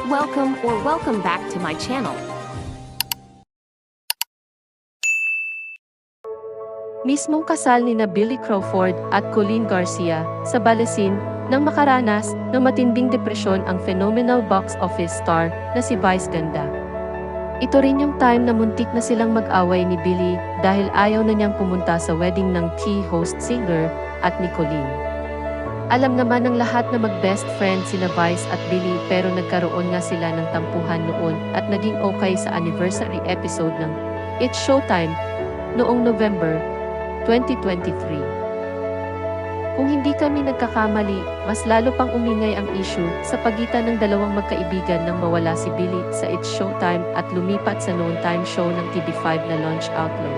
Welcome back to my channel. Mismong kasal ni na Billy Crawford at Colleen Garcia sa Balasin nang makaranas ng matinding depresyon ang phenomenal box office star na si Vice Ganda. Ito rin yung time na muntik na silang mag-away ni Billy dahil ayaw na niyang pumunta sa wedding ng host singer at ni Colleen. Alam naman ng lahat na mag-best friend sina Vice at Billy pero nagkaroon nga sila ng tampuhan noon at naging okay sa anniversary episode ng It's Showtime noong November 2023. Kung hindi kami nagkakamali, mas lalo pang umingay ang issue sa pagitan ng dalawang magkaibigan nang mawala si Billy sa It's Showtime at lumipat sa noon time show ng TV5 na Launch Outlaw.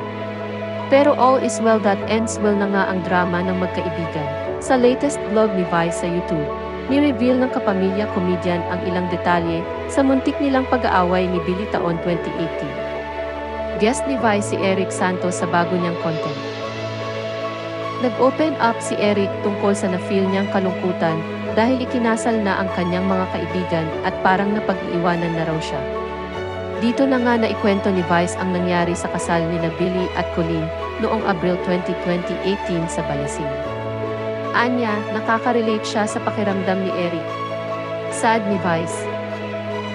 Pero all is well that ends well na nga ang drama ng magkaibigan. Sa latest vlog ni Vice sa YouTube, ni-reveal ng kapamilya comedian ang ilang detalye sa muntik nilang pag-aaway ni Billy taon 2018. Guest ni Vice si Eric Santos sa bago niyang content. Nag-open up si Eric tungkol sa na-feel niyang kalungkutan dahil ikinasal na ang kanyang mga kaibigan at parang napag-iiwanan na raw siya. Dito na nga naikwento ni Vice ang nangyari sa kasal ni na Billy at Colleen noong Abril 20, 2018 sa Balasin. Anya, nakaka-relate siya sa pakiramdam ni Eric. Sad ni Vice.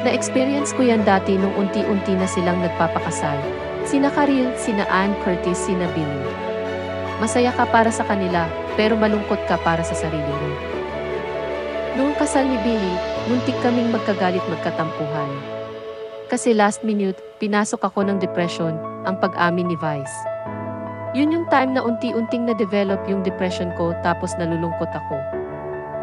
Na-experience ko yan dati nung unti-unti na silang nagpapakasal. Sina Karil, sina Ann Curtis, sina Billy. Masaya ka para sa kanila, pero malungkot ka para sa sarili mo. Noong kasal ni Billy, muntik kaming magkagalit magkatampuhan. Kasi last minute, pinasok ako ng depression, ang pag-amin ni Vice. Yun yung time na unti-unting na-develop yung depression ko tapos nalulungkot ako.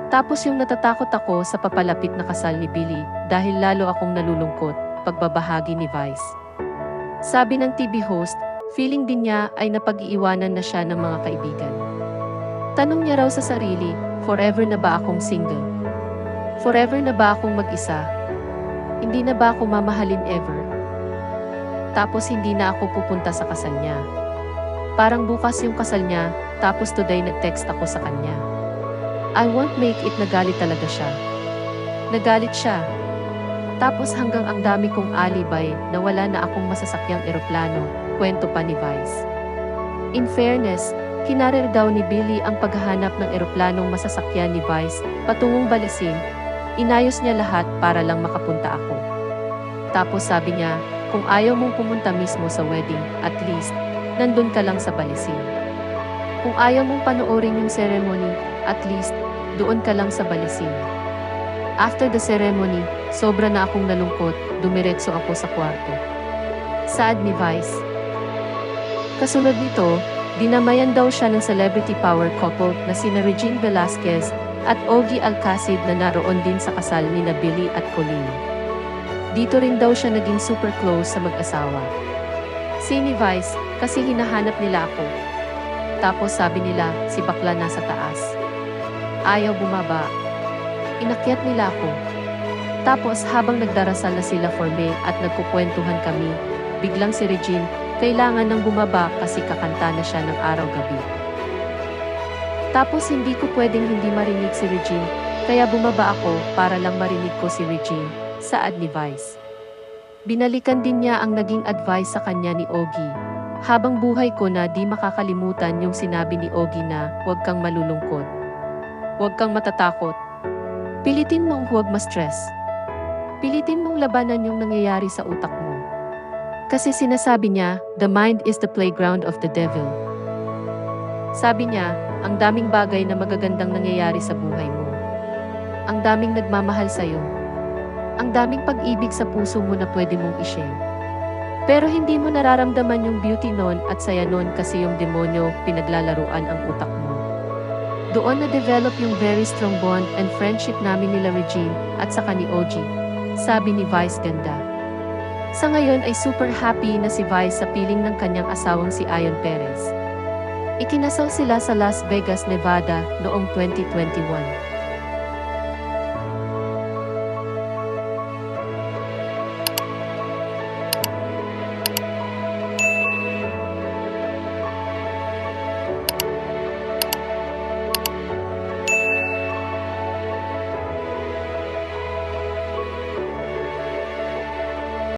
Tapos yung natatakot ako sa papalapit na kasal ni Billy dahil lalo akong nalulungkot, pagbabahagi ni Vice. Sabi ng TV host, feeling din niya ay napag-iiwanan na siya ng mga kaibigan. Tanong niya raw sa sarili, forever na ba akong single? Forever na ba akong mag-isa? Hindi na ba ako mamahalin ever? Tapos hindi na ako pupunta sa kasal niya. Parang bukas yung kasal niya, tapos today nag-text ako sa kanya. I won't make it, nagalit talaga siya. Nagalit siya. Tapos hanggang ang dami kong alibay na wala na akong masasakyang eroplano, kwento pa ni Vice. In fairness, kinarir daw ni Billy ang paghahanap ng eroplanong masasakyan ni Vice patungong Balasin. Inayos niya lahat para lang makapunta ako. Tapos sabi niya, kung ayaw mong pumunta mismo sa wedding, at least, nandun ka lang sa Balasin. Kung ayaw mong panoorin yung ceremony, at least, doon ka lang sa Balasin. After the ceremony, sobra na akong nalungkot, dumiretso ako sa kwarto. Sad ni Vice. Kasunod nito, dinamayan daw siya ng celebrity power couple na sina Regine Velasquez at Ogie Alcacid na naroon din sa kasal ni na Billy at Colleen. Dito rin daw siya naging super close sa mag-asawa. Si ni Vice, kasi hinahanap nila ako. Tapos sabi nila, si bakla nasa taas. Ayaw bumaba. Inakyat nila ako. Tapos habang nagdarasal na sila for me at nagkukwentuhan kami, biglang si Regine, kailangan nang bumaba kasi kakanta na siya ng araw-gabi. Tapos hindi ko pwedeng hindi marinig si Regine, kaya bumaba ako para lang marinig ko si Regine, saad ni Vice. Binalikan din niya ang naging advice sa kanya ni Ogie. Habang buhay ko na di makakalimutan yung sinabi ni Ogie na huwag kang malulungkot. Huwag kang matatakot. Pilitin mong huwag ma-stress. Pilitin mong labanan yung nangyayari sa utak mo. Kasi sinasabi niya, the mind is the playground of the devil. Sabi niya, ang daming bagay na magagandang nangyayari sa buhay mo. Ang daming nagmamahal sa'yo. Ang daming pag-ibig sa puso mo na pwede mong i-share. Pero hindi mo nararamdaman yung beauty nun at saya nun kasi yung demonyo pinaglalaruan ang utak mo. Doon na-develop yung very strong bond and friendship namin nila Regine at saka ni Ogie, sabi ni Vice Ganda. Sa ngayon ay super happy na si Vice sa piling ng kanyang asawang si Ian Perez. Ikinasal sila sa Las Vegas, Nevada noong 2021.